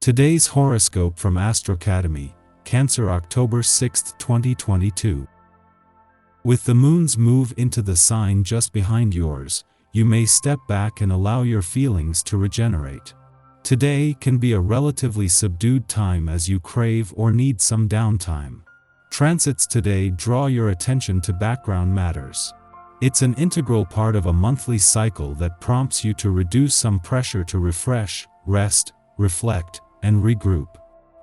Today's horoscope from Astrocademy, Cancer, October 6, 2022. With the moon's move into the sign just behind yours, you may step back and allow your feelings to regenerate. Today can be a relatively subdued time as you crave or need some downtime. Transits today draw your attention to background matters. It's an integral part of a monthly cycle that prompts you to reduce some pressure to refresh, rest, reflect, and regroup.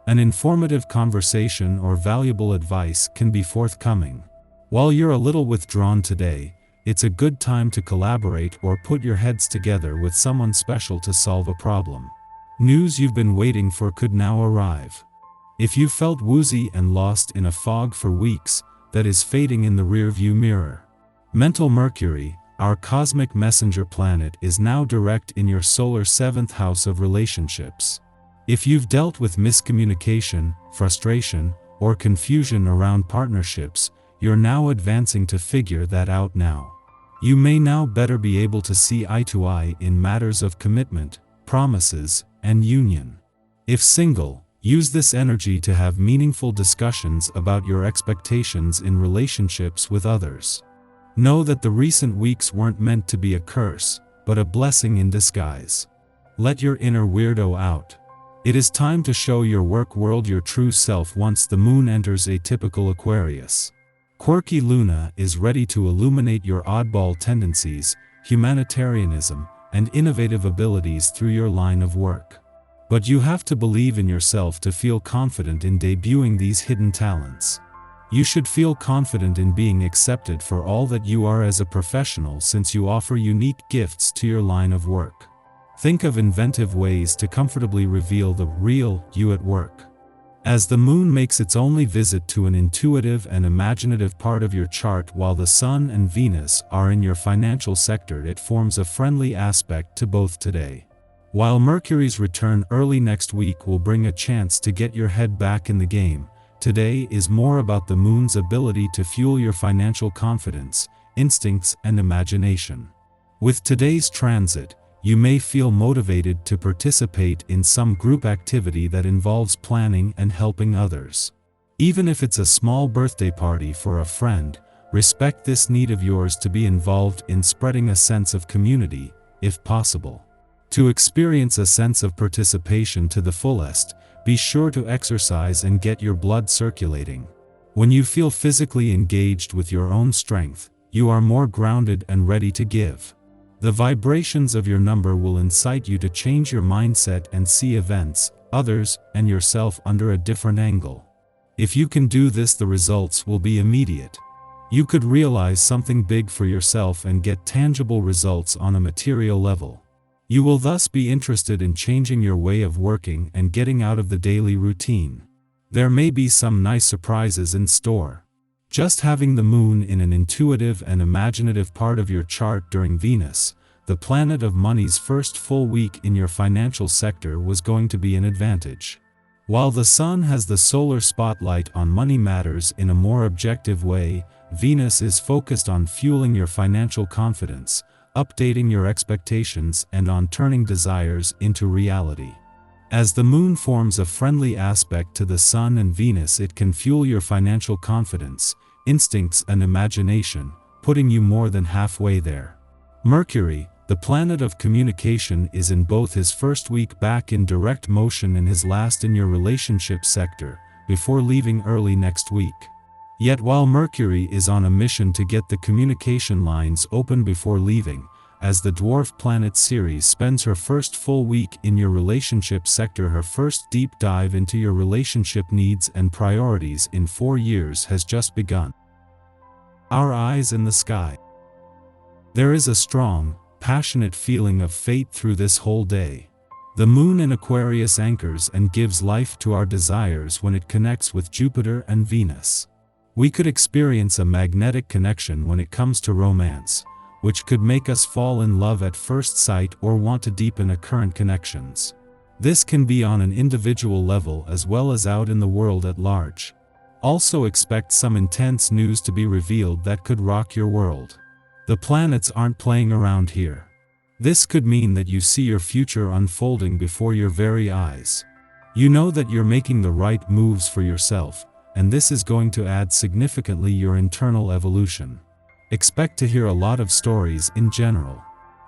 An informative conversation or valuable advice can be forthcoming. While you're a little withdrawn today, it's a good time to collaborate or put your heads together with someone special to solve a problem. News you've been waiting for could now arrive. If you felt woozy and lost in a fog for weeks, that is fading in the rearview mirror. Mental Mercury, our cosmic messenger planet, is now direct in your solar 7th house of relationships. If you've dealt with miscommunication, frustration, or confusion around partnerships, you're now advancing to figure that out now. You may now better be able to see eye to eye in matters of commitment, promises, and union. If single, use this energy to have meaningful discussions about your expectations in relationships with others. Know that the recent weeks weren't meant to be a curse, but a blessing in disguise. Let your inner weirdo out. It is time to show your work world your true self once the moon enters atypical Aquarius. Quirky Luna is ready to illuminate your oddball tendencies, humanitarianism, and innovative abilities through your line of work. But you have to believe in yourself to feel confident in debuting these hidden talents. You should feel confident in being accepted for all that you are as a professional, since you offer unique gifts to your line of work. Think of inventive ways to comfortably reveal the real you at work. As the moon makes its only visit to an intuitive and imaginative part of your chart while the Sun and Venus are in your financial sector, it forms a friendly aspect to both today. While Mercury's return early next week will bring a chance to get your head back in the game, today is more about the moon's ability to fuel your financial confidence, instincts, and imagination. With today's transit, you may feel motivated to participate in some group activity that involves planning and helping others. Even if it's a small birthday party for a friend, respect this need of yours to be involved in spreading a sense of community, if possible. To experience a sense of participation to the fullest, be sure to exercise and get your blood circulating. When you feel physically engaged with your own strength, you are more grounded and ready to give. The vibrations of your number will incite you to change your mindset and see events, others, and yourself under a different angle. If you can do this, the results will be immediate. You could realize something big for yourself and get tangible results on a material level. You will thus be interested in changing your way of working and getting out of the daily routine. There may be some nice surprises in store. Just having the moon in an intuitive and imaginative part of your chart during Venus, the planet of money's first full week in your financial sector, was going to be an advantage. While the Sun has the solar spotlight on money matters in a more objective way, Venus is focused on fueling your financial confidence, updating your expectations, and on turning desires into reality. As the moon forms a friendly aspect to the Sun and Venus, it can fuel your financial confidence, instincts, and imagination, putting you more than halfway there. Mercury, the planet of communication, is in both his first week back in direct motion and his last in your relationship sector, before leaving early next week. Yet while Mercury is on a mission to get the communication lines open before leaving, as the dwarf planet Ceres spends her first full week in your relationship sector, her first deep dive into your relationship needs and priorities in 4 years has just begun. Our eyes in the sky. There is a strong, passionate feeling of fate through this whole day. The moon in Aquarius anchors and gives life to our desires when it connects with Jupiter and Venus. We could experience a magnetic connection when it comes to romance, which could make us fall in love at first sight or want to deepen current connections. This can be on an individual level as well as out in the world at large. Also expect some intense news to be revealed that could rock your world. The planets aren't playing around here. This could mean that you see your future unfolding before your very eyes. You know that you're making the right moves for yourself, and this is going to add significantly your internal evolution. Expect to hear a lot of stories in general.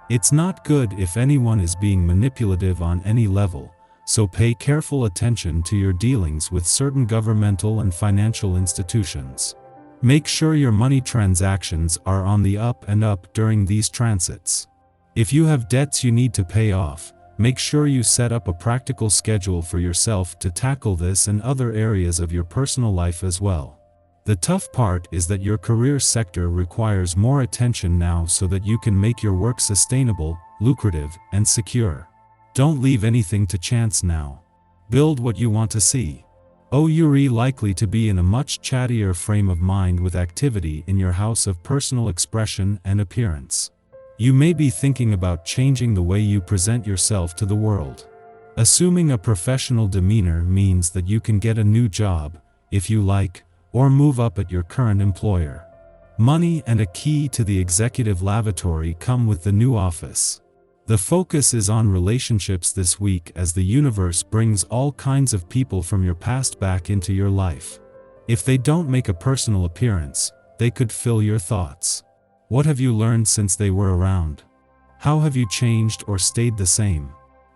It's not good if anyone is being manipulative on any level, so pay careful attention to your dealings with certain governmental and financial institutions. Make sure your money transactions are on the up and up during these transits. If you have debts you need to pay off, make sure you set up a practical schedule for yourself to tackle this and other areas of your personal life as well. The tough part is that your career sector requires more attention now so that you can make your work sustainable, lucrative, and secure. Don't leave anything to chance now. Build what you want to see. You're likely to be in a much chattier frame of mind with activity in your house of personal expression and appearance. You may be thinking about changing the way you present yourself to the world. Assuming a professional demeanor means that you can get a new job, if you like, or move up at your current employer. Money and a key to the executive lavatory come with the new office. The focus is on relationships this week as the universe brings all kinds of people from your past back into your life. If they don't make a personal appearance, they could fill your thoughts. What have you learned since they were around? How have you changed or stayed the same?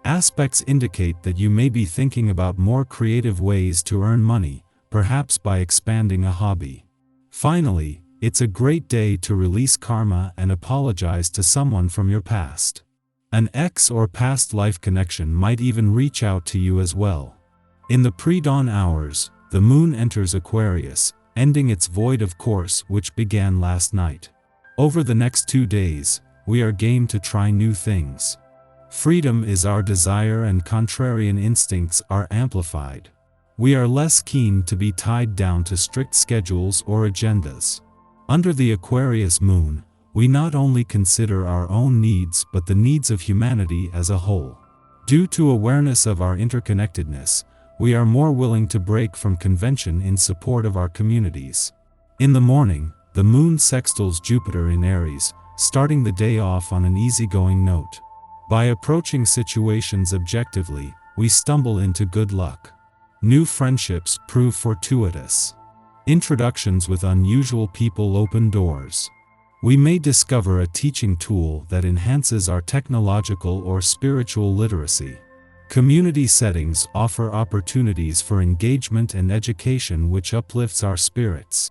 Aspects indicate that you may be thinking about more creative ways to earn money, perhaps by expanding a hobby. Finally, it's a great day to release karma and apologize to someone from your past. An ex or past life connection might even reach out to you as well. In the pre-dawn hours, the moon enters Aquarius, ending its void of course which began last night. Over the next 2 days, we are game to try new things. Freedom is our desire and contrarian instincts are amplified. We are less keen to be tied down to strict schedules or agendas. Under the Aquarius moon, we not only consider our own needs but the needs of humanity as a whole. Due to awareness of our interconnectedness, we are more willing to break from convention in support of our communities. In the morning, the moon sextiles Jupiter in Aries, starting the day off on an easygoing note. By approaching situations objectively, we stumble into good luck. New friendships prove fortuitous. Introductions with unusual people open doors. We may discover a teaching tool that enhances our technological or spiritual literacy. Community settings offer opportunities for engagement and education which uplifts our spirits.